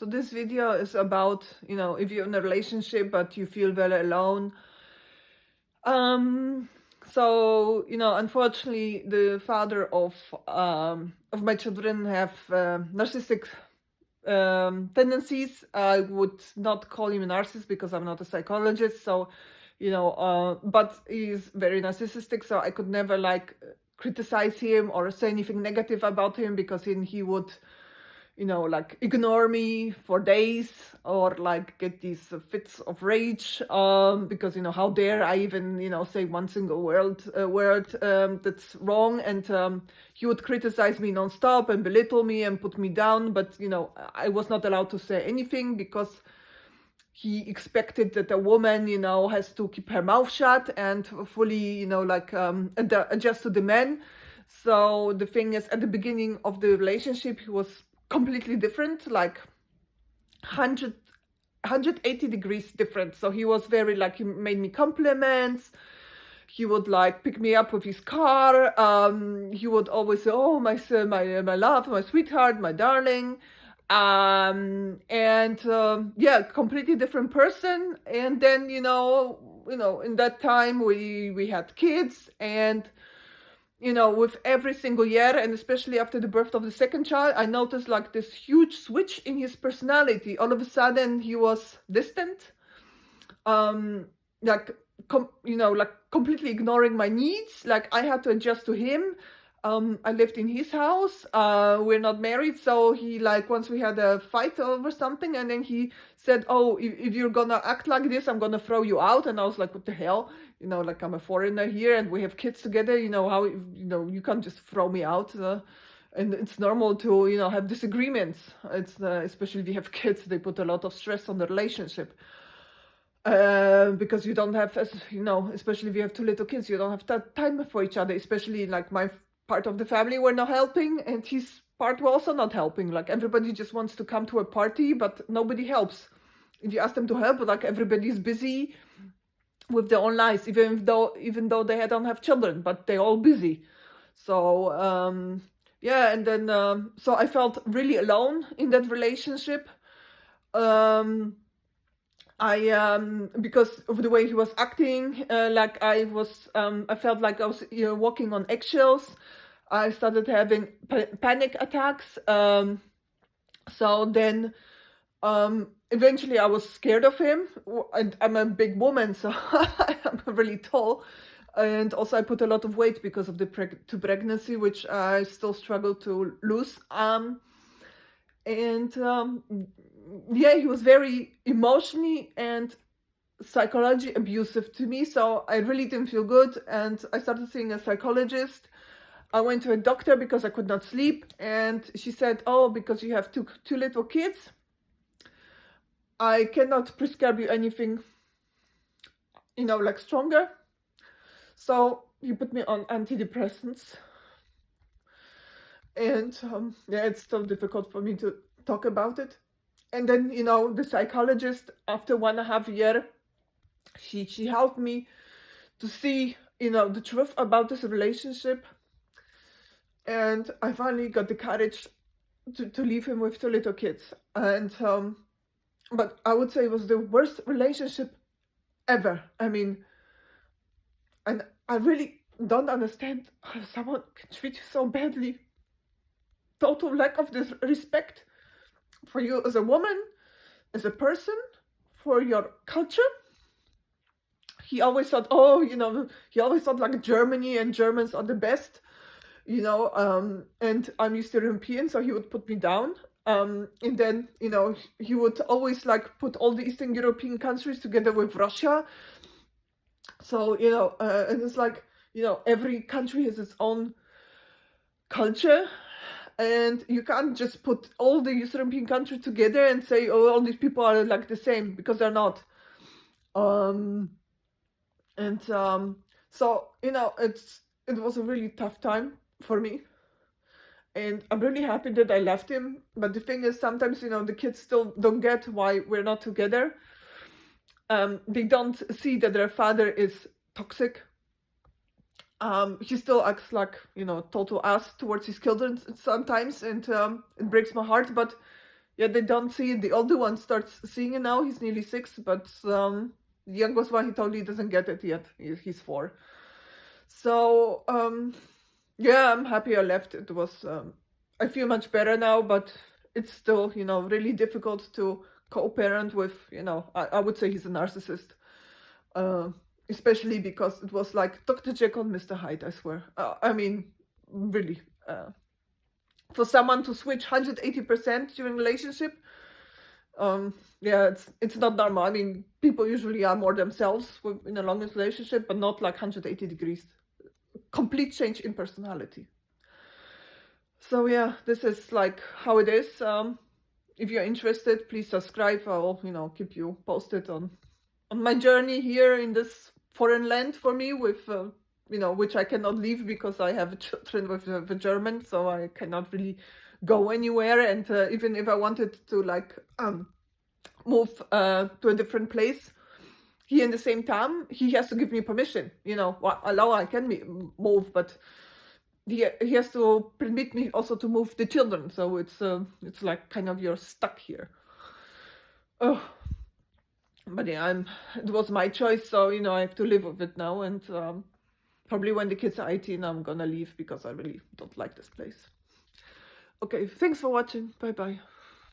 So this video is about, if you're in a relationship but you feel very alone. So, unfortunately, the father of my children have narcissistic tendencies. I would not call him a narcissist because I'm not a psychologist. So, but he's very narcissistic. So I could never criticize him or say anything negative about him, because then he would ignore me for days, or get these fits of rage, because how dare I even say one single word that's wrong. And he would criticize me nonstop and belittle me and put me down, but I was not allowed to say anything, because he expected that a woman has to keep her mouth shut and fully adjust to the men. So the thing is, at the beginning of the relationship, he was completely different, 180 degrees different. So he was very he made me compliments. He would pick me up with his car. He would always say, "Oh, my love, my sweetheart, my darling." Yeah, completely different person. And then in that time we had kids, and with every single year, and especially after the birth of the second child, I noticed this huge switch in his personality. All of a sudden, he was distant, completely ignoring my needs. I had to adjust to him. I lived in his house. We're not married, so he once we had a fight over something, and then he said, "Oh, if you're gonna act like this, I'm gonna throw you out." And I was like, "What the hell? I'm a foreigner here, and we have kids together. How you can't just throw me out." And it's normal to have disagreements. It's especially if you have kids, they put a lot of stress on the relationship. Because you don't have, especially if you have two little kids, you don't have that time for each other. Especially my part of the family were not helping, and his part were also not helping. Everybody just wants to come to a party, but nobody helps. If you ask them to help, everybody's busy with their own lives, even though they don't have children, but they're all busy. So yeah, and then so I felt really alone in that relationship. Because of the way he was acting, I felt like I was walking on eggshells. I started having panic attacks. So then eventually I was scared of him. And I'm a big woman, so I'm really tall. And also I put a lot of weight because of the pregnancy, which I still struggle to lose. Yeah, he was very emotionally and psychologically abusive to me, so I really didn't feel good, and I started seeing a psychologist. I went to a doctor because I could not sleep, and she said, "Oh, because you have two little kids, I cannot prescribe you anything stronger." So he put me on antidepressants. And yeah, it's still difficult for me to talk about it. And then the psychologist, after 1.5 years, she helped me to see the truth about this relationship. And I finally got the courage to leave him with 2 little kids. And but I would say it was the worst relationship ever. I mean, and I really don't understand how someone can treat you so badly. Total lack of this respect for you as a woman, as a person, for your culture. He always thought, he always thought Germany and Germans are the best, and I'm Eastern European, so he would put me down. And then, he would always put all the Eastern European countries together with Russia. So, and it's every country has its own culture. And you can't just put all the Eastern European countries together and say, "Oh, all these people are the same," because they're not. So it was a really tough time for me, and I'm really happy that I left him. But the thing is, sometimes the kids still don't get why we're not together. They don't see that their father is toxic. He still acts total ass towards his children sometimes, and it breaks my heart. But yeah, they don't see it. The older one starts seeing it now. He's nearly 6, but the youngest one, he totally doesn't get it yet. He's 4. So yeah, I'm happy I left. It was I feel much better now, but it's still, you know, really difficult to co-parent with, you know, I would say he's a narcissist. Especially because it was like Dr. Jekyll and Mr. Hyde, I swear. I mean, really. For someone to switch 180% during a relationship, yeah, it's not normal. I mean, people usually are more themselves in a long relationship, but not like 180 degrees. Complete change in personality. So yeah, this is like how it is. If you're interested, please subscribe. I'll, you know, keep you posted on my journey here in this foreign land for me with, you know, which I cannot leave because I have children with the German, so I cannot really go anywhere. And even if I wanted to like move to a different place here in the same time, he has to give me permission. You know, well, allow I can move, but he has to permit me also to move the children. So it's like kind of you're stuck here. Oh. But yeah, it was my choice, so, you know, I have to live with it now, and probably when the kids are 18, I'm gonna leave because I really don't like this place. Okay, thanks for watching. Bye bye.